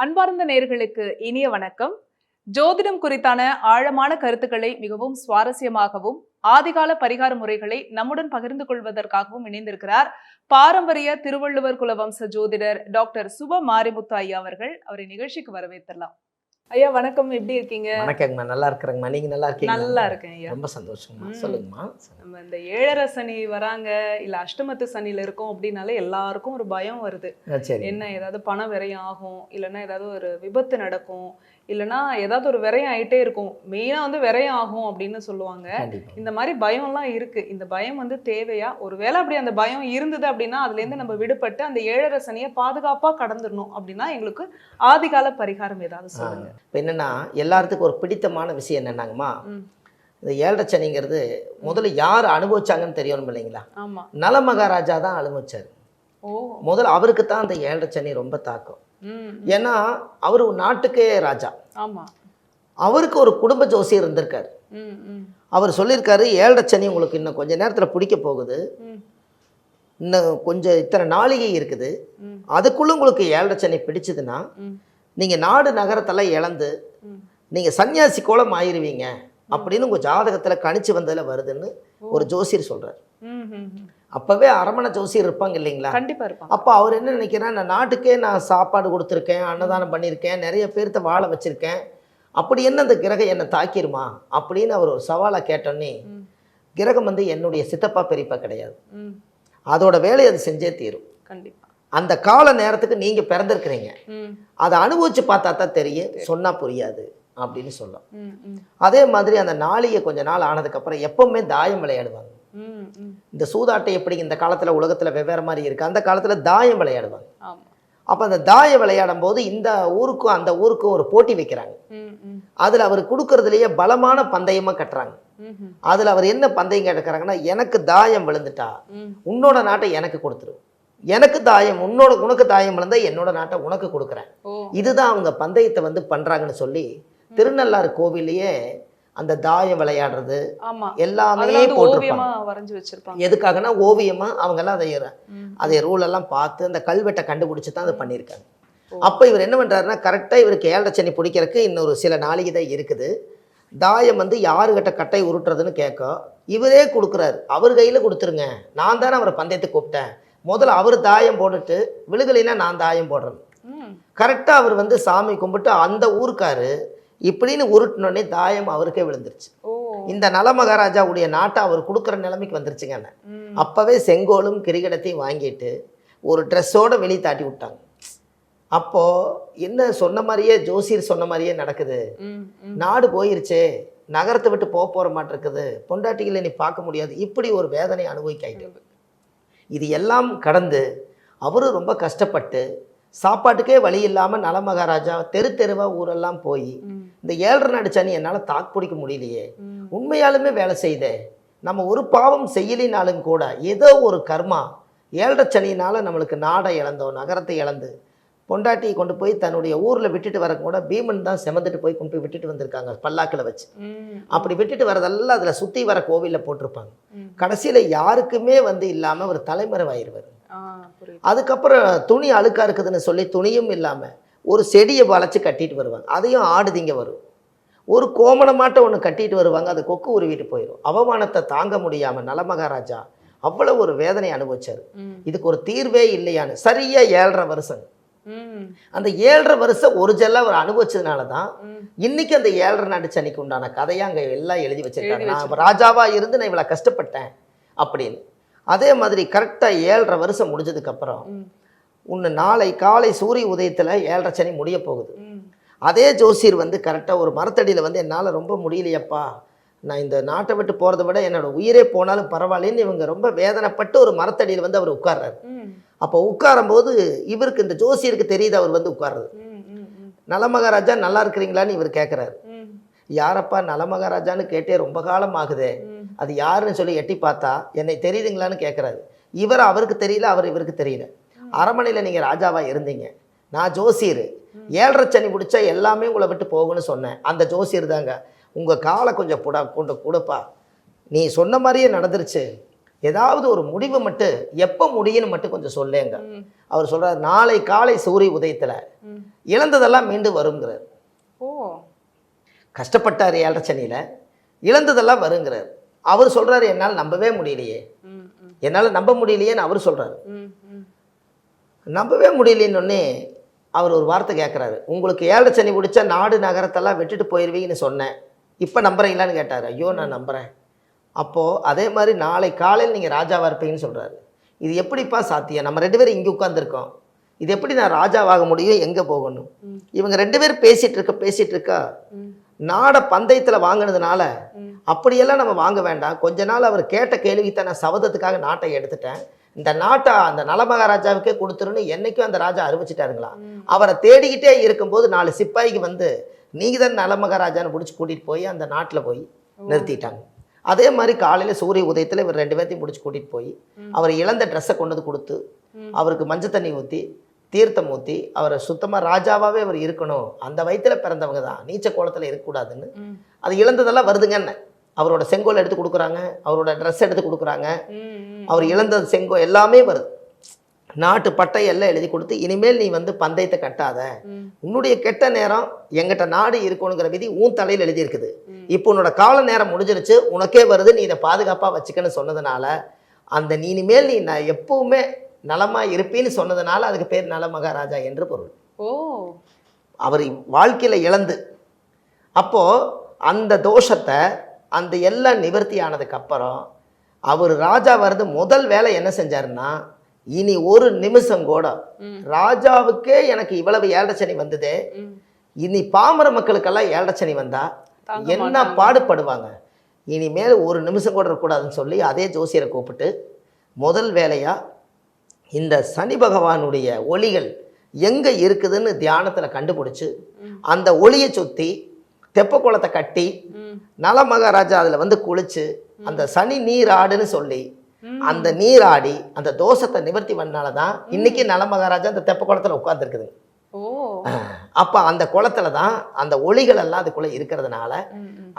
அன்பார்ந்த நேயர்களுக்கு இனிய வணக்கம். ஜோதிடம் குறித்தான ஆழமான கருத்துக்களை மிகவும் சுவாரஸ்யமாகவும் ஆதிகால பரிகார முறைகளை நம்முடன் பகிர்ந்து கொள்வதற்காகவும் இணைந்திருக்கிறார் பாரம்பரிய திருவள்ளுவர் குல வம்ச ஜோதிடர் டாக்டர் சுப மாரிமுத்து ஐயா அவர்கள். அவரை நிகழ்ச்சிக்கு வரவேற்றலாம். ஐயா வணக்கம், எப்படி இருக்கீங்க? வணக்கங்கம்மா, நல்லா இருக்கிறேங்கம்மா. நீங்க நல்லா இருக்கீங்க? நல்லா இருக்கேன் ஐயா. ரொம்ப சந்தோஷங்கம்மா. சொல்லுங்கம்மா. நம்ம இந்த 7.5 சனி வராங்க இல்ல அஷ்டமத்து சனியில இருக்கோம் அப்படின்னாலே எல்லாருக்கும் ஒரு பயம் வருது. என்ன ஏதாவது பண விரயம் ஆகும், இல்லைன்னா ஏதாவது ஒரு விபத்து நடக்கும், இல்லைன்னா ஏதாவது ஒரு விரயம் ஆயிட்டே இருக்கும். மெயினா வந்து விரயம் ஆகும் அப்படின்னு சொல்லுவாங்க. இந்த மாதிரி பயம்லாம் இருக்கு. இந்த பயம் வந்து தேவையா? ஒருவேளை அப்படி அந்த பயம் இருந்தது அப்படின்னா அதுல இருந்து நம்ம விடுபட்டு அந்த 7.5 சனியை பாதுகாப்பா கடந்துடணும் அப்படின்னா எங்களுக்கு ஆதிகால பரிகாரம் ஏதாவது சொல்லுங்க. இப்போ என்னன்னா, எல்லாத்துக்கும் ஒரு பிடித்தமான விஷயம் என்னன்னாங்கம்மா, இந்த 7.5 சனிங்கிறது முதல்ல யார் அனுபவிச்சாங்கன்னு தெரியணும் இல்லைங்களா? ஆமா, நல மகாராஜா தான் அனுபவிச்சாரு. முதல்ல அவருக்கு தான் அந்த 7.5 சனி ரொம்ப தாக்கம். ஏன்னா அவரு நாட்டுக்கே ராஜா. ஆமா, அவருக்கு ஒரு குடும்ப ஜோசியர் இருந்திருக்காரு. அவர் சொல்லியிருக்காரு, 7.5 சனி உங்களுக்கு இன்னும் கொஞ்ச நேரத்தில் பிடிக்க போகுது, இன்னும் கொஞ்சம் இத்தனை நாளிகை இருக்குது, அதுக்குள்ள உங்களுக்கு 7.5 சனி பிடிச்சதுன்னா நீங்கள் நாடு நகரத்தெல்லாம் இழந்து நீங்கள் சன்னியாசி கோலம் ஆயிருவீங்க அப்படின்னு உங்கள் ஜாதகத்தில் கணிச்சு வந்ததில் வருதுன்னு ஒரு ஜோசியர் சொல்கிறார். அப்போவே அரமணை ஜோசியர் இருப்பாங்க இல்லைங்களா? கண்டிப்பாக இருப்பாங்க. அப்போ அவர் என்ன நினைக்கிறேன், நான் நாட்டுக்கே நான் சாப்பாடு கொடுத்துருக்கேன், அன்னதானம் பண்ணியிருக்கேன், நிறைய பேர்த்த வாழ வச்சுருக்கேன், அப்படி என்ன அந்த கிரகம் என்னை தாக்கிருமா அப்படின்னு அவர் ஒரு சவாலை கேட்டோன்னே, கிரகம் வந்து என்னுடைய சித்தப்பா பெரியப்பா கிடையாது, அதோட வேலையை அது செஞ்சே தீரும். கண்டிப்பாக அந்த கால நேரத்துக்கு நீங்க பிறந்திருக்கிறீங்க, அதை அனுபவிச்சு பார்த்தா தான் தெரியும், சொன்னா புரியாது அப்படின்னு சொல்லலாம். அதே மாதிரி அந்த நாளிகை கொஞ்ச நாள் ஆனதுக்கு அப்புறம் எப்பவுமே தாயம் விளையாடுவாங்க. இந்த சூதாட்டை எப்படி இந்த காலத்துல உலகத்துல வெவ்வேறு மாதிரி இருக்கு, அந்த காலத்துல தாயம் விளையாடுவாங்க. அப்ப அந்த தாயம் விளையாடும் போது இந்த ஊருக்கும் அந்த ஊருக்கும் ஒரு போட்டி வைக்கிறாங்க. அதுல அவர் கொடுக்கறதுலயே பலமான பந்தயமா கட்டுறாங்க. அதுல அவர் என்ன பந்தயம் கேட்கறாங்கன்னா, எனக்கு தாயம் விழுந்துட்டா உன்னோட நாட்டை எனக்கு கொடுத்துரு, எனக்கு தாயம் உனக்கு தாயம் விழுந்தா என்னோட நாட்டை உனக்கு கொடுக்குறேன். இதுதான் அவங்க பந்தயத்தை வந்து பண்றாங்கன்னு சொல்லி திருநள்ளாறு கோவிலையே அந்த தாயம் விளையாடுறது எல்லாமே போட்டிருப்பாங்க. எதுக்காகனா ஓவியமா அவங்க எல்லாம் அதை ரூல் எல்லாம் பார்த்து அந்த கல்வெட்டை கண்டுபிடிச்சு தான் அதை பண்ணியிருக்காங்க. அப்போ இவர் என்ன பண்றாருன்னா, கரெக்டாக இவருக்கு 7.5 சனி பிடிக்கிறதுக்கு இன்னொரு சில நாளைக்கு தான் இருக்குது. தாயம் வந்து யாருக்கிட்ட கட்டை உருட்டுறதுன்னு கேட்க இவரே கொடுக்குறாரு. அவர் கையில் கொடுத்துருங்க, நான் தானே அவரை பந்தயத்துக்கு கூப்பிட்டேன், முதல்ல அவர் தாயம் போட்டுட்டு விழுகலைன்னா நான் தாயம் போடுறேன். கரெக்டாக அவர் வந்து சாமி கும்பிட்டு அந்த ஊருக்காரு இப்படின்னு உருட்டினோடனே தாயம் அவருக்கே விழுந்துருச்சு. இந்த நல மகாராஜாவுடைய நாட்டை அவர் கொடுக்குற நிலைமைக்கு வந்துருச்சுங்க. அப்போவே செங்கோலும் கிரிகடத்தையும் வாங்கிட்டு ஒரு ட்ரெஸ்ஸோட வெளியே தாட்டி விட்டாங்க. அப்போது என்ன சொன்ன மாதிரியே ஜோசியர் சொன்ன மாதிரியே நடக்குது. நாடு போயிருச்சே, நகரத்தை விட்டு போகிற மாட்டிருக்குது, பொண்டாட்டிகளை நீ பார்க்க முடியாது, இப்படி ஒரு வேதனை அனுபவிக்காயிட்டு இது எல்லாம் கடந்து அவரும் ரொம்ப கஷ்டப்பட்டு சாப்பாட்டுக்கே வழி இல்லாமல் நல மகாராஜா தெரு தெருவாக ஊரெல்லாம் போய் இந்த 7.5 நாடு சனி என்னால் தாக்கு பிடிக்க முடியலையே, உண்மையாலுமே வேலை செய்தே, நம்ம ஒரு பாவம் செய்யலினாலும் கூட ஏதோ ஒரு கர்மா 7.5 சனியினால் நம்மளுக்கு நாடை இழந்தோம், நகரத்தை இழந்து பொண்டாட்டியை கொண்டு போய் தன்னுடைய ஊரில் விட்டுட்டு வர கூட பீமன் தான் செமந்துட்டு போய் கொண்டு போய் விட்டுட்டு வந்திருக்காங்க பல்லாக்கில் வச்சு. அப்படி விட்டுட்டு வரதெல்லாம் அதில் சுற்றி வர கோவிலில் போட்டிருப்பாங்க. கடைசியில் யாருக்குமே வந்து இல்லாமல் ஒரு தலைமறைவாயிருவார். அதுக்கப்புறம் துணி அழுக்கா இருக்குதுன்னு சொல்லி துணியும் இல்லாமல் ஒரு செடியை வளைச்சி கட்டிட்டு வருவாங்க, அதையும் ஆடுதிங்க வரும். ஒரு கோமணமாட்ட ஒன்று கட்டிட்டு வருவாங்க, அது கொக்கு உருவிட்டு போயிடும். அவமானத்தை தாங்க முடியாமல் நல மகாராஜா அவ்வளோ ஒரு வேதனை அனுபவிச்சார். இதுக்கு ஒரு தீர்வே இல்லையான்னு சரியா 7.5 வருஷம் அந்த 7.5 வருஷம் ஒரு ஜெல்லா அவர் அனுபவிச்சதுனால தான் இன்னைக்கு அந்த 7.5 நாடு சனிக்கு உண்டான கதையா அங்கே எல்லாம் எழுதி வச்சிருக்காங்க. நான் ராஜாவா இருந்து நான் இவ்வளோ கஷ்டப்பட்டேன் அப்படின்னு. அதே மாதிரி கரெக்டாக 7.5 வருஷம் முடிஞ்சதுக்கப்புறம் ஒன்று நாளை காலை சூரிய உதயத்தில் 7.5 சனி முடிய போகுது. அதே ஜோசியர் வந்து கரெக்டாக ஒரு மரத்தடியில் வந்து என்னால் ரொம்ப முடியலையப்பா, நான் இந்த நாட்டை விட்டு போகிறத விட என்னோட உயிரே போனாலும் பரவாயில்லன்னு இவங்க ரொம்ப வேதனைப்பட்டு ஒரு மரத்தடியில் வந்து அவர் உட்கார்றாரு. அப்போ உட்காரும்போது இவருக்கு இந்த ஜோசியருக்கு தெரியுது அவர் வந்து உட்கார்றது. நல மகாராஜா நல்லா இருக்கிறீங்களான்னு இவர் கேட்குறாரு. யாரப்பா நல மகாராஜான்னு கேட்டே ரொம்ப காலம் ஆகுதே, அது யாருன்னு சொல்லி எட்டி பார்த்தா என்னை தெரியுதுங்களான்னு கேட்குறாரு. அவருக்கு தெரியல, அவர் இவருக்கு தெரியல. அரமனையில் நீங்கள் ராஜாவாக இருந்தீங்க, நான் ஜோசியர், 7.5 சனி முடிச்சா எல்லாமே உங்களை விட்டு போகுன்னு சொன்னேன், அந்த ஜோசியர் தாங்க. உங்கள் காலை கொஞ்சம் கொண்டு கொடுப்பா, நீ சொன்ன மாதிரியே நடந்துருச்சு, ஏதாவது ஒரு முடிவு மட்டும் எப்போ முடியும்னு மட்டும் கொஞ்சம் சொல்லேங்க. அவர் சொல்றாரு, நாளை காலை சூரிய உதயத்துல இழந்ததெல்லாம் மீண்டும் வருங்கிறார். ஓ, கஷ்டப்பட்டார் 7.5 சனியில, இழந்ததெல்லாம் வருங்கிறார். அவர் சொல்றாரு, என்னால் நம்பவே முடியலையே, என்னால் நம்ப முடியலையேன்னு அவர் சொல்றாரு. நம்பவே முடியலன்னொன்னே அவர் ஒரு வார்த்தை கேட்குறாரு, உங்களுக்கு 7.5 சனி பிடிச்சா நாடு நகரத்தெல்லாம் விட்டுட்டு போயிடுவீங்கன்னு சொன்னேன், இப்போ நம்புறீங்களான்னு கேட்டார். ஐயோ நான் நம்புகிறேன். அப்போது அதே மாதிரி நாளை காலையில் நீங்கள் ராஜாவாக இருப்பீங்கன்னு சொல்கிறாரு. இது எப்படிப்பா சாத்தியம்? நம்ம 2 பேரும் இங்கே உட்காந்துருக்கோம், இது எப்படி நான் ராஜாவாக முடியும், எங்கே போகணும்? இவங்க 2 பேரும் பேசிகிட்டு இருக்கா நாடை பந்தயத்தில் வாங்கினதுனால அப்படியெல்லாம் நம்ம வாங்க வேண்டாம். கொஞ்ச நாள் அவர் கேட்ட கேள்விக்கு நான் சபதத்துக்காக நாட்டை எடுத்துட்டேன், இந்த நாட்டை அந்த நலமகாராஜாவுக்கே கொடுத்துருன்னு என்னைக்கும் அந்த ராஜா அறிவிச்சிட்டாருங்களா. அவரை தேடிக்கிட்டே இருக்கும்போது 4 சிப்பாய்க்கு வந்து நீங்கள் தான் நலமகாராஜான்னு பிடிச்சி கூட்டிகிட்டு போய் அந்த நாட்டில் போய் நிறுத்திட்டாங்க. அதே மாதிரி காலையில் சூரிய உதயத்தில் இவர் 2 பேர்த்தையும் பிடிச்சி கூட்டிகிட்டு போய் அவர் இழந்த ட்ரெஸ்ஸை கொண்டு வந்து கொடுத்து அவருக்கு மஞ்சள் தண்ணி ஊற்றி தீர்த்தம் ஊற்றி அவரை சுத்தமாக ராஜாவாகவே அவர் இருக்கணும், அந்த வயிற்றில் பிறந்தவங்க தான், நீச்ச கோலத்தில் இருக்கக்கூடாதுன்னு. அது இழந்ததெல்லாம் வருதுங்கன்னு அவரோட செங்கோல் எடுத்து கொடுக்குறாங்க, அவரோட ட்ரெஸ் எடுத்து கொடுக்குறாங்க, அவர் இழந்தது செங்கோல் எல்லாமே வருது. நாட்டு பட்டை எல்லாம் எழுதி கொடுத்து, இனிமேல் நீ வந்து பந்தயத்தை கட்டாத, உன்னுடைய கெட்ட நேரம் எங்கிட்ட நாடு இருக்கணுங்கிற விதி உன் தலையில் எழுதியிருக்குது, இப்போ உன்னோட கால நேரம் முடிஞ்சிருச்சு, உனக்கே வருது, நீ இதை பாதுகாப்பாக வச்சுக்கன்னு சொன்னதுனால அந்த நீ இனிமேல் நீ நான் எப்பவுமே நலமாக இருப்பேன்னு சொன்னதுனால அதுக்கு பேர் நலமகாராஜா என்று பொருள். ஓ, அவர் வாழ்க்கையில் இழந்து அப்போது அந்த தோஷத்தை அந்த எல்லாம் நிவர்த்தி ஆனதுக்கப்புறம் அவர் ராஜா வருது முதல் வேலை என்ன செஞ்சாருன்னா, இனி ஒரு நிமிஷம் கூட ராஜாவுக்கே எனக்கு இவ்வளவு 7.5 சனி வந்ததே, இனி பாமர மக்களுக்கெல்லாம் 7.5 சனி வந்தா என்ன பாடுபடுவாங்க, இனிமேல் ஒரு நிமிஷம் கூட இருக்கக்கூடாதுன்னு சொல்லி அதே ஜோசியரை கூப்பிட்டு முதல் வேலையாக இந்த சனி பகவானுடைய ஒளிகள் எங்கே இருக்குதுன்னு தியானத்தில் கண்டுபிடிச்சி அந்த ஒளியை சுற்றி தெப்ப குளத்தை கட்டி நலமகாராஜா அதில் வந்து குளிச்சு அந்த சனி நீராடுன்னு சொல்லி அந்த நீராடி அந்த தோஷத்தை நிவர்த்தி பண்ணால தான் இன்னைக்கு நலமகாராஜா அந்த தெப்ப குளத்தில் உட்கார்ந்துருக்குது. அப்போ அந்த குளத்துல தான் அந்த ஒளிகள் எல்லாம் அதுக்குள்ளே இருக்கிறதுனால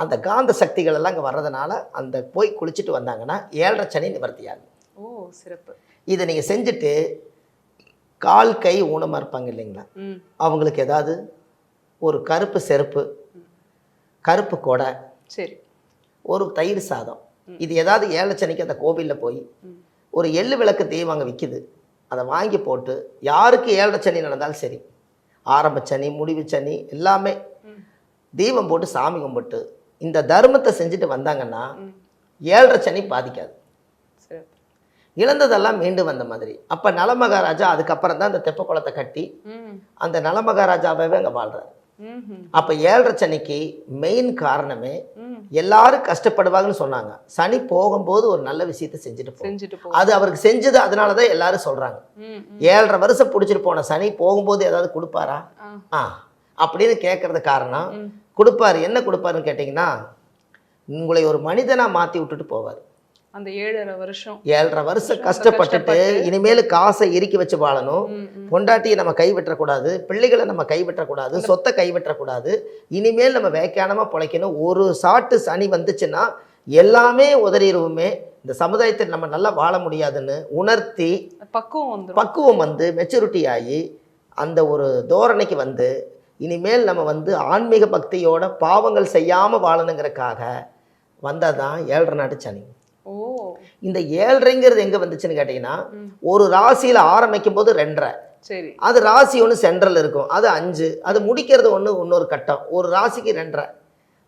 அந்த காந்த சக்திகள் எல்லாம் இங்கே வர்றதுனால அந்த போய் குளிச்சுட்டு வந்தாங்கன்னா 7.5 சனி நிவர்த்தியாகும். ஓ, சிறப்பு. இதை நீங்கள் செஞ்சுட்டு கால் கை ஊனமாக இருப்பாங்க இல்லைங்களா, அவங்களுக்கு ஏதாவது ஒரு கருப்பு செருப்பு, கருப்பு கொடை, சரி, ஒரு தயிர் சாதம், இது ஏதாவது 7.5 சனிக்கு அந்த கோவிலில் போய் ஒரு எள்ளு விளக்கு தெய்வம் அங்கே விற்கிது, அதை வாங்கி போட்டு யாருக்கு 7.5 சனி நடந்தாலும் சரி, ஆரம்ப சனி முடிவு சனி எல்லாமே தீபம் போட்டு சாமி கும்பிட்டு இந்த தர்மத்தை செஞ்சுட்டு வந்தாங்கன்னா 7.5 சனி பாதிக்காது, இழந்ததெல்லாம் மீண்டும் வந்த மாதிரி. அப்போ நலமகாராஜா அதுக்கப்புறம் தான் அந்த தெப்ப குளத்தை கட்டி அந்த நலமகாராஜாவே அங்கே வாழ்றாரு. அப்போ 7.5 சனிக்கு மெயின் காரணமே எல்லாரும் கஷ்டப்படுவாங்கன்னு சொன்னாங்க, சனி போகும்போது ஒரு நல்ல விஷயத்தை செஞ்சுட்டு போ, அது அவருக்கு செஞ்சது, அதனால தான் எல்லாரும் சொல்றாங்க 7.5 வருஷம் பிடிச்சிட்டு போன சனி போகும்போது ஏதாவது கொடுப்பாரா அப்படின்னு கேட்கறது காரணம். கொடுப்பாரு. என்ன கொடுப்பாருன்னு கேட்டிங்கன்னா, உங்களை ஒரு மனிதனாக மாற்றி விட்டுட்டு போவார். அந்த 7.5 வருஷம் கஷ்டப்பட்டுட்டு இனிமேல் காசை இறுக்கி வச்சு வாழணும், பொண்டாட்டியை நம்ம கைவிட்டக்கூடாது, பிள்ளைகளை நம்ம கைவிட்டக்கூடாது, சொத்தை கைவிட்டக்கூடாது, இனிமேல் நம்ம வேக்கானமாக பிழைக்கணும். ஒரு சாட்டு சனி வந்துச்சுன்னா எல்லாமே உதறிடுவோமே, இந்த சமுதாயத்தில் நம்ம நல்லா வாழ முடியாதுன்னு உணர்த்தி பக்குவம் வந்து மெச்சூரிட்டி ஆகி அந்த ஒரு தோரணைக்கு வந்து இனிமேல் நம்ம வந்து ஆன்மீக பக்தியோட பாவங்கள் செய்யாமல் வாழணுங்கிறதுக்காக வந்ததான் 7.5 நாட்டு சனி. இந்த 7.5ங்கிறது எங்க வந்துச்சுன்னு கேட்டீங்கன்னா, ஒரு ராசியில ஆரம்பிக்கும் போது 2.5, சரி, அது ராசி ஒன்று சென்ட்ரல் இருக்கும், அது 5, அது முடிக்கிறது ஒன்று இன்னொரு கட்டம், ஒரு ராசிக்கு 2.5.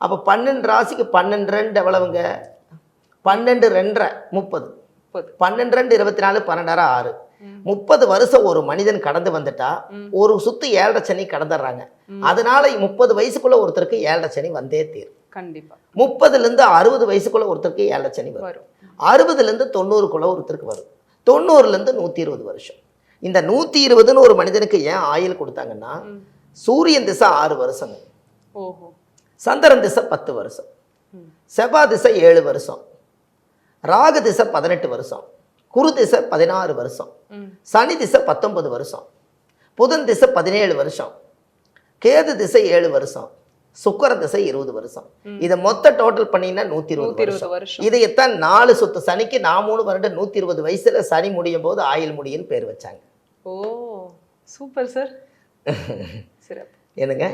அப்போ 12 ராசிக்கு 12 எவ்வளவுங்க, 12 2 30, 12 2 24, 12 6, 30 வருஷம் ஒரு மனிதன் கடந்து வந்துட்டா ஒரு சுத்து 7.5 சனி கடந்துடுறாங்க. அதனால 30 வயசுக்குள்ள ஒருத்தருக்கு 7.5 சனி வந்தே தீரும். கண்டிப்பா 30லேருந்து 60 வயசுக்குள்ள ஒருத்தருக்கு 7.5 சனி வரும், 60லேருந்து 90க்குள்ள ஒருத்தருக்கு வரும், 90லேருந்து 120 வருஷம். இந்த 120ன்னு ஒரு மனிதனுக்கு ஏன் ஆயுள் கொடுத்தாங்கன்னா, சூரியன் திசை 6 வருஷங்க, சந்திரன் திசை 10 வருஷம், செவ்வாய் திசை 7 வருஷம், ராகு திசை 18 வருஷம், குரு திசை 16 வருஷம், சனி திசை 19 வருஷம், புதன் திசை 17 வருஷம், கேது திசை 7 வருஷம், சுக்கிர திசை 20 வருஷம். இதை மொத்த டோட்டல் பண்ணீங்கன்னா 120 வருஷம். இதைத்தான் 4 சுத்து சனிக்கு 3 வருடம் 120 வயசுல சனி முடியும் போது ஆயுள் முடியும்னு பேர் வச்சாங்க. ஓ சூப்பர் சார். சிறப்பு. என்னங்க,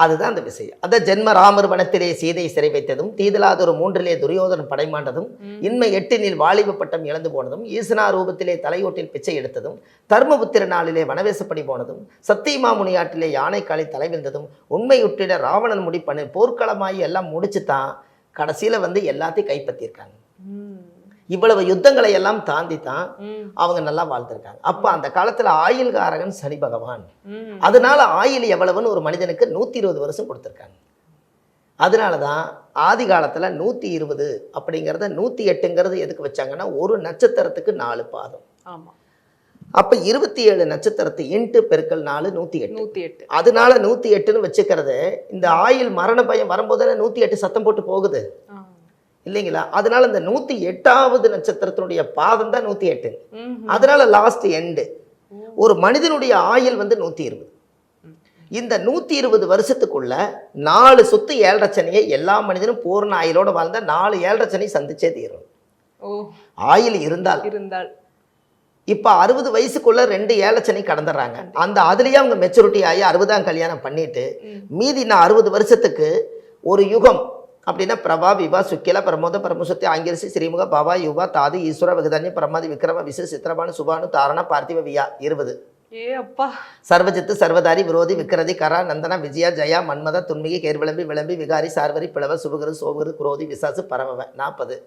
அதுதான் அந்த விஷயம். அதான் ஜென்ம ராமர் வனத்திலே சீதை சிறை வைத்ததும், தீதலாதொரு 3 துரியோதனன் படைமாண்டதும், இன்மை 8 வாலிப பட்டம் இழந்து போனதும், ஈசனா ரூபத்திலே தலையோட்டில் பிச்சை எடுத்ததும், தர்மபுத்திர நாளிலே வனவேசப்படி போனதும், சத்தியமாமுனியாற்றிலே யானை காலை தலைவிழ்ந்ததும், உண்மையுற்றிட ராவணன் முடி பண்ணி போர்க்களமாயி எல்லாம் முடிச்சு தான் கடைசியில வந்து எல்லாத்தையும் கைப்பற்றியிருக்காங்க. இவ்வளவு யுத்தங்களை எல்லாம் தாண்டி தான் அவங்க நல்லா வாழ்ந்திருக்காங்க. அப்ப அந்த காலத்துல ஆயுள்காரகன் சனி பகவான். அதனால ஆயுள் எவ்வளவுன்னு ஒரு மனிதனுக்கு 120 வருஷம் கொடுத்துருக்காங்க. அதனாலதான் ஆதி காலத்துல 120 அப்படிங்கறத 108ங்கிறது எதுக்கு வச்சாங்கன்னா ஒரு நட்சத்திரத்துக்கு 4 பாதம். அப்ப 27 நட்சத்திரத்து இன்ட்டு பெருக்கல் 4 108. அதனால 108ன்னு வச்சுக்கிறது. இந்த ஆயுள் மரண பயம் வரும்போது 108 சத்தம் போட்டு போகுது இல்லைங்களா? அதனால இந்த 108வது நட்சத்திரத்தினுடைய பாதம் தான் 108. அதனால லாஸ்ட் எண்டு. ஒரு மனிதனுடைய ஆயுள் வந்து 120. இந்த 120 வருஷத்துக்குள்ள 4 சுத்து 7.5 சனியை எல்லா மனிதனும் பூர்ண ஆயுளோட வாழ்ந்தா 4 7.5 சனி சந்திச்சே தீரும். ஆயுள் இருந்தால் இப்ப 60 வயசுக்குள்ள 2 7.5 சனி கடந்துடுறாங்க. அந்த அதுலயே அவங்க மெச்சூரிட்டி ஆகி 60ஆம் கல்யாணம் பண்ணிட்டு மீதி நான் 60 வருஷத்துக்கு ஒரு யுகம் அப்படின்னா பிரபா விபா சுக்கில பிரமோத பரமசுத்தி ஆங்கிரசி ஸ்ரீமுக பாபா யுவா தாது ஈஸ்வர விகதன்ய பிரமாதி விக்ரம விசு சித்திரபானு சுபானு தாரண பார்த்திவ வியா 20. சர்வஜித்து சர்வதாரி விரோதி விக்ரதி கரா நந்தனா விஜயா ஜயா மன்மத துன்மிகி கேர்விளம்பி விளம்பி விகாரி சார்வரி பிளவ சுபகரு சோகரு குரோதி விசாசு பரமவ 40.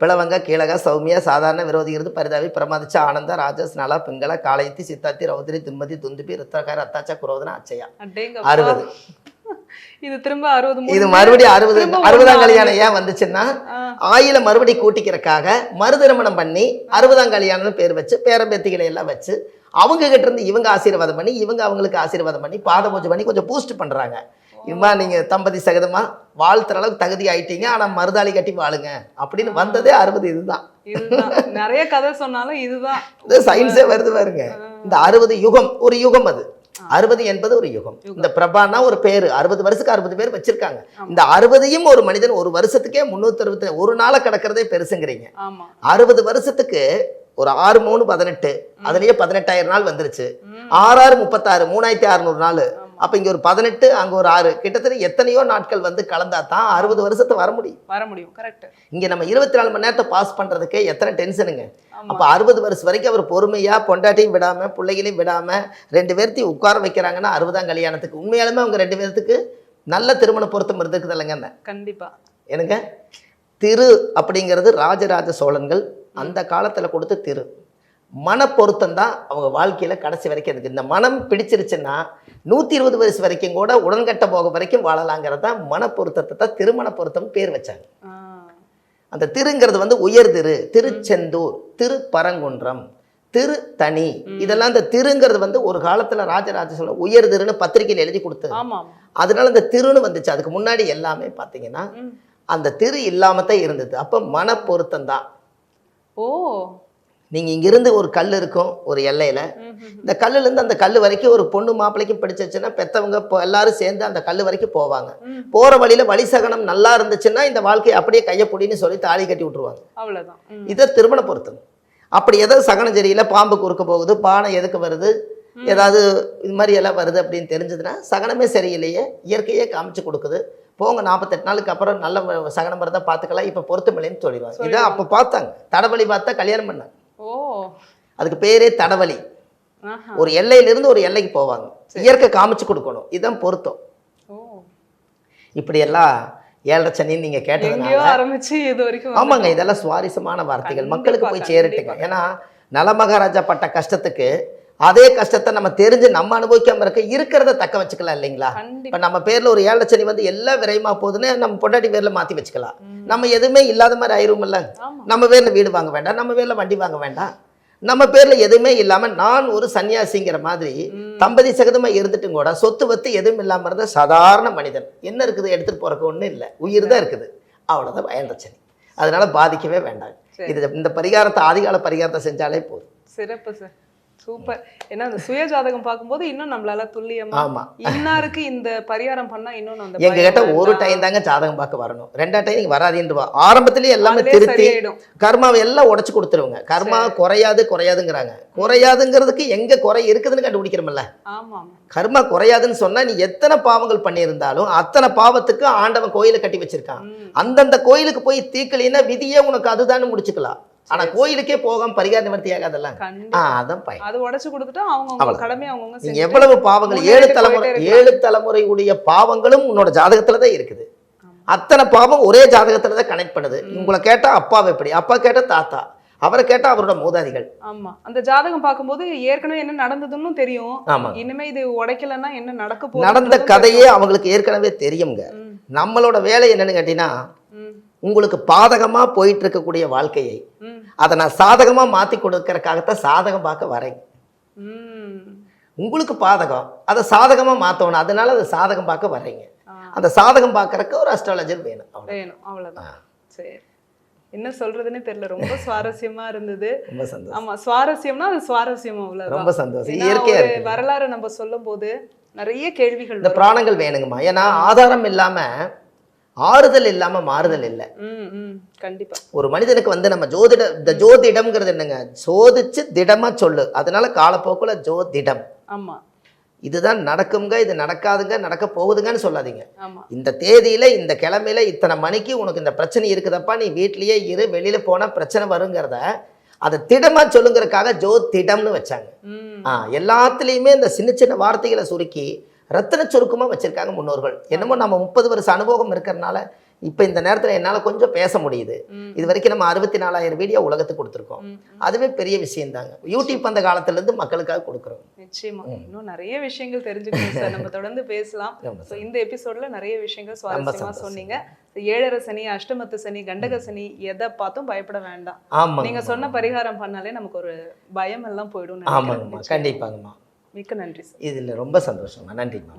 பிளவங்க கீழக சௌமியா சாதாரண விரோதிகிறது பரிதாவி பிரமாதிச்ச ஆனந்த ராஜஸ் நலா பிங்கள காளையத்தி சித்தாத்தி ரௌதிரி துன்மதி துந்துபி ருத்ரகார அத்தாச்சா குரோதன அச்சயா 60. இது திரும்ப 60. இது மறுபடியும் 60ஆம் கல்யாணம் ஏன் வந்துச்சுன்னா ஆயில மறுபடியும் கூட்டிக்கிறக்காக மறுதிருமணம் பண்ணி 60ஆம் கல்யாணம்னு பேர் வச்சு பேரம்பேத்திகளை எல்லாம் வச்சு அவங்க கிட்ட இருந்து இவங்க ஆசீர்வாதம் பண்ணி இவங்க அவங்களுக்கு ஆசீர்வாதம் பண்ணி பாத பூஜை பண்ணி கொஞ்சம் பூஸ்ட் பண்றாங்க. இம்மா நீங்க தம்பதி சகதமா வாழ்த்துற அளவுக்கு தகுதி ஆயிட்டீங்க, ஆனா மருதாளி கட்டி வாழுங்க அப்படின்னு வந்ததே 60. இதுதான் நிறைய கதை சொன்னாலும் இதுதான் சயின்ஸே வருது பாருங்க. இந்த 60 யுகம் ஒரு யுகம். அது 60 என்பது ஒரு யுகம். இந்த பிரபானா ஒரு பேரு. 60 வருஷத்துக்கு 60 பேர் வச்சிருக்காங்க. இந்த 60ஐயும் ஒரு மனிதன் ஒரு வருஷத்துக்கே 360 ஒரு நாளை கிடக்கிறதே பெருசுங்கிறீங்க. 60 வருஷத்துக்கு ஒரு 6 3 18 அதுலயே 18,000 நாள் வந்துருச்சு. 6 6 36 3600 நாள். அப்ப இங்க ஒரு 18 அங்க ஒரு 6 கிட்டத்தட்ட எத்தனையோ நாட்கள் வந்து கலந்தா தான் 60 வருஷத்தை வர முடியும். கரெக்ட். இங்க நம்ம 24 மணி நேரத்தை பாஸ் பண்றதுக்கே எத்தனை டென்ஷனுங்க. அப்ப 60 வருஷம் வரைக்கும் அவர் பொறுமையா பொண்டாட்டியும் விடாம பிள்ளைகளையும் விடாம 2 பேர்த்தையும் உட்கார வைக்கிறாங்கன்னா 60ஆம் கல்யாணத்துக்கு உண்மையாலுமே அவங்க 2 பேர்த்துக்கு நல்ல திருமண பொருத்தம் இருக்குது இல்லைங்க. கண்டிப்பா. எனக்கு திரு அப்படிங்கிறது ராஜராஜ சோழன்கள் அந்த காலத்துல கொடுத்த திரு மன பொருத்தம் தான் அவங்க வாழ்க்கையில கடைசி வரைக்கும் இருக்கு. இந்த மனம் பிடிச்சிருச்சுன்னா 120 வயசு வரைக்கும் கூட உடன்கட்ட போக வரைக்கும் வாழலாங்கிறதா மன பொருத்தத்தை தான் திருமண பொருத்தம் பேர் வச்சாங்க. அந்த திருங்கிறது வந்து உயர் திரு, திருச்செந்தூர், திருப்பரங்குன்றம், திரு தனி, இதெல்லாம் இந்த திருங்கிறது வந்து ஒரு காலத்துல ராஜராஜ சோழன் உயர் திருன்னு பத்திரிகையில் எழுதி கொடுத்தது. அதனால இந்த திருன்னு வந்துச்சு. அதுக்கு முன்னாடி எல்லாமே பாத்தீங்கன்னா அந்த திரு இல்லாமத்தான் இருந்தது. அப்ப மன பொருத்தம் தான். நீங்க இங்கிருந்து ஒரு கல் இருக்கும் ஒரு எல்லையில, இந்த கல்லுல இருந்து அந்த கல் வரைக்கும் ஒரு பொண்ணு மாப்பிள்ளைக்கும் பிடிச்சிச்சுன்னா பெத்தவங்க எல்லாரும் சேர்ந்து அந்த கல் வரைக்கும் போவாங்க. போற வழியில வழி சகனம் நல்லா இருந்துச்சுன்னா இந்த வாழ்க்கையை அப்படியே கையப்பொடின்னு சொல்லி தாலி கட்டி விட்டுருவாங்க. அவ்வளவுதான். இதை திருமண பொருத்தம். அப்படி ஏதாவது சகனம் சரியில்லை, பாம்பு குறுக்க போகுது, பானை எதுக்கு வருது, ஏதாவது இது மாதிரி எல்லாம் வருது அப்படின்னு தெரிஞ்சதுன்னா சகனமே சரியில்லையே, இயற்கையே காமிச்சு கொடுக்குது, போங்க 48 நாளுக்கு அப்புறம் நல்ல சகனம் வரதா பார்த்துக்கலாம், இப்போ பொருத்தமில்லைன்னு சொல்லிடுவாங்க. இதான் அப்போ பார்த்தாங்க. தடவழி பார்த்தா கல்யாணம் பண்ணாங்க. அதுக்கு பேரே தடவழி. ஒரு எல்லையிலிருந்து ஒரு எல்லைக்கு போவாங்க. இயற்கை காமிச்சு கொடுக்கணும். இதுதான் பொருத்தம். இப்படி எல்லாம் 7.5 சனின்னு நீங்க கேட்டதுனால ஆமாங்க, இதெல்லாம் சுவாரஸ்யமான வார்த்தைகள் மக்களுக்கு போய் சேரட்டுங்க. ஏன்னா நலமகாராஜா பட்ட கஷ்டத்துக்கு அதே கஷ்டத்தை நம்ம தெரிஞ்சு நம்ம அனுபவிக்காம இருக்கிறத தக்க வச்சுக்கலாம் இல்லைங்களா? இப்ப நம்ம பேர்ல ஒரு 7.5 சனி வந்து எல்லாம் விரைமா போகுதுன்னு நம்ம பொண்டாட்டி பேர்ல மாத்தி வச்சுக்கலாம். நம்ம எதுவுமே இல்லாத மாதிரி ஆயிரும் இல்ல. நம்ம பேர்ல வீடு வாங்க வேண்டாம், நம்ம பேர்ல வண்டி வாங்க வேண்டாம், நம்ம பேர்ல எதுவுமே இல்லாம நான் ஒரு சன்னியாசிங்கிற மாதிரி தம்பதி சகதமா இருந்துட்டும் கூட சொத்து வத்து எதுவும் இல்லாம இருந்த சாதாரண மனிதன் என்ன இருக்குது, எடுத்துட்டு போறக்கு ஒண்ணும் இல்லை, உயிர் தான் இருக்குது, அவ்வளவுதான் 7.5 சனி. அதனால பாதிக்கவே வேண்டாம். இது இந்த பரிகாரத்தை ஆதிகால பரிகாரத்தை செஞ்சாலே போதும். சிறப்பு சார். சூப்பர். ஏன்னா அந்த சுய ஜாதகம் பார்க்கும்போது இன்னும் நம்மளால துல்லியமா ஆமா இன்னாருக்கு இந்த பரிகாரம் பண்ணா இன்னும் அந்த எங்க கிட்ட ஒரு டைம் தாங்க ஜாதகம் பார்க்க வரணும், 2ஆம் டைம் நீங்க வராதீன்றவா. ஆரம்பத்திலேயே எல்லாமே திருத்தி கர்மாவை எல்லாம் உடைச்சு கொடுத்துருவாங்க. கர்மா குறையாதுங்கிறாங்க. குறையாதுங்கிறதுக்கு எங்க குறை இருக்குதுன்னு கண்டுபிடிக்கிறோம்ல. ஆமா கர்மா குறையாதுன்னு சொன்னா நீ எத்தனை பாவங்கள் பண்ணியிருந்தாலும் அத்தனை பாவத்துக்கு ஆண்டவன் கோயிலை கட்டி வச்சிருக்கான். அந்தந்த கோயிலுக்கு போய் தீக்கலின்னா விதியே உனக்கு அதுதான் முடிச்சுக்கலாம். ஆனா கோயிலுக்கே போகாம பரிகார நிவர்த்தி ஆகாதெல்லாம் அதான் பயன். அது உடைச்சு கொடுத்துட்டா அவங்க கடமை அவங்க நீங்க எவ்வளவு பாவங்கள் 7 தலைமுறையுடைய பாவங்களும் உன்னோட ஜாதகத்துல தான் இருக்குது. அத்தனை பாவம் ஒரே ஜாதகத்துல தான் கனெக்ட் பண்ணுது. உங்களை கேட்டா அப்பாவை எப்படி, அப்பா கேட்டா தாத்தா, அவரை கேட்டா அவரோட மூதாதிகள். ஆமா அந்த ஜாதகம் பார்க்கும்போது ஏற்கனவே என்ன நடந்ததுன்னு தெரியும். இனிமே இது உடைக்கலன்னா என்ன நடக்க போகுது, நடந்த கதையே அவங்களுக்கு ஏற்கனவே தெரியுங்க. நம்மளோட வேலை என்னன்னு கேட்டீங்கன்னா உங்களுக்கு பாதகமா போயிட்டு இருக்கக்கூடிய வாழ்க்கையை அதை நான் சாதகமா மாத்தி கொடுக்கறதுக்காகத்தான் சாதகம் பார்க்க வரேன். உங்களுக்கு பாதகம் அதை சாதகமா மாத்தணும், அதனால அதை சாதகம் பார்க்க வர்றீங்க. அந்த சாதகம் பார்க்கறதுக்கு ஒரு அஸ்ட்ராலஜர் வேணும். அவ்வளவுதான். சரி, என்ன சொல்றதுன்னு தெரியல. ரொம்ப சுவாரஸ்யமா இருந்தது. ரொம்ப சந்தோஷம். ஆமா சுவாரஸ்யம்னா அது சுவாரஸ்யம் அவ்வளவு. ரொம்ப சந்தோஷம். இயற்கையா இருக்கு. வரலாறு நம்ம சொல்லும் போது நிறைய கேள்விகள், இந்த பிராணங்கள் வேணுங்கம்மா. ஏன்னா ஆதாரம் இல்லாம ஆறுதல் இல்லாம மாறுதல் இல்லை. கண்டிப்பா ஒரு மனிதனுக்கு நம்ம ஜோதிடம்ங்கிறது என்னங்க, சோதிச்சு திடமா சொல்லு. அதனால காலப்போக்குல ஜோதிடம். ஆமா இதுதான் நடக்குங்க, இது நடக்காதுங்க, நடக்க போகுதுங்கன்னு சொல்லாதீங்க. இந்த தேதியில இந்த கிழமையில இத்தனை மணிக்கு உனக்கு இந்த பிரச்சனை இருக்குதப்பா, நீ வீட்லயே இரு, வெளியில போனா பிரச்சனை வருங்கிறத அதை திடமா சொல்லுங்கிறதுக்காக ஜோதிடம்னு வச்சாங்க. எல்லாத்துலேயுமே இந்த சின்ன சின்ன வார்த்தைகளை சுருக்கி ரத்தின சுருக்கமாக வச்சிருக்காங்க முன்னோர்கள். என்னமோ நம்ம 30 வருஷ அனுபவம் இருக்கிறதுனால இப்போ இந்த நேரத்தில் என்னால் கொஞ்சம் பேச முடியுது. இது வரைக்கும் நம்ம 64,000 வீடியோ உலகத்துக்கு கொடுத்துருக்கோம். அதுவே பெரிய விஷயம் தாங்க. யூடியூப் அந்த காலத்துலேருந்து மக்களுக்காக கொடுக்குறோம். நிச்சயமா இன்னும் நிறைய விஷயங்கள் தெரிஞ்சுக்கணும் சார். நம்ம தொடர்ந்து பேசலாம். இந்த எபிசோட்ல நிறைய விஷயங்கள் சுவாரஸ்யமாக சொன்னீங்க. 7.5 சனி, அஷ்டமத்து சனி, கண்டக சனி எதை பார்த்தும் பயப்பட வேண்டாம். நீங்க சொன்ன பரிகாரம் பண்ணாலே நமக்கு ஒரு பயம் எல்லாம் போயிடும். ஆமாங்கம்மா, கண்டிப்பாங்கம்மா. மிக்க நன்றி சார். இதில் ரொம்ப சந்தோஷம்மா. நன்றிம்மா.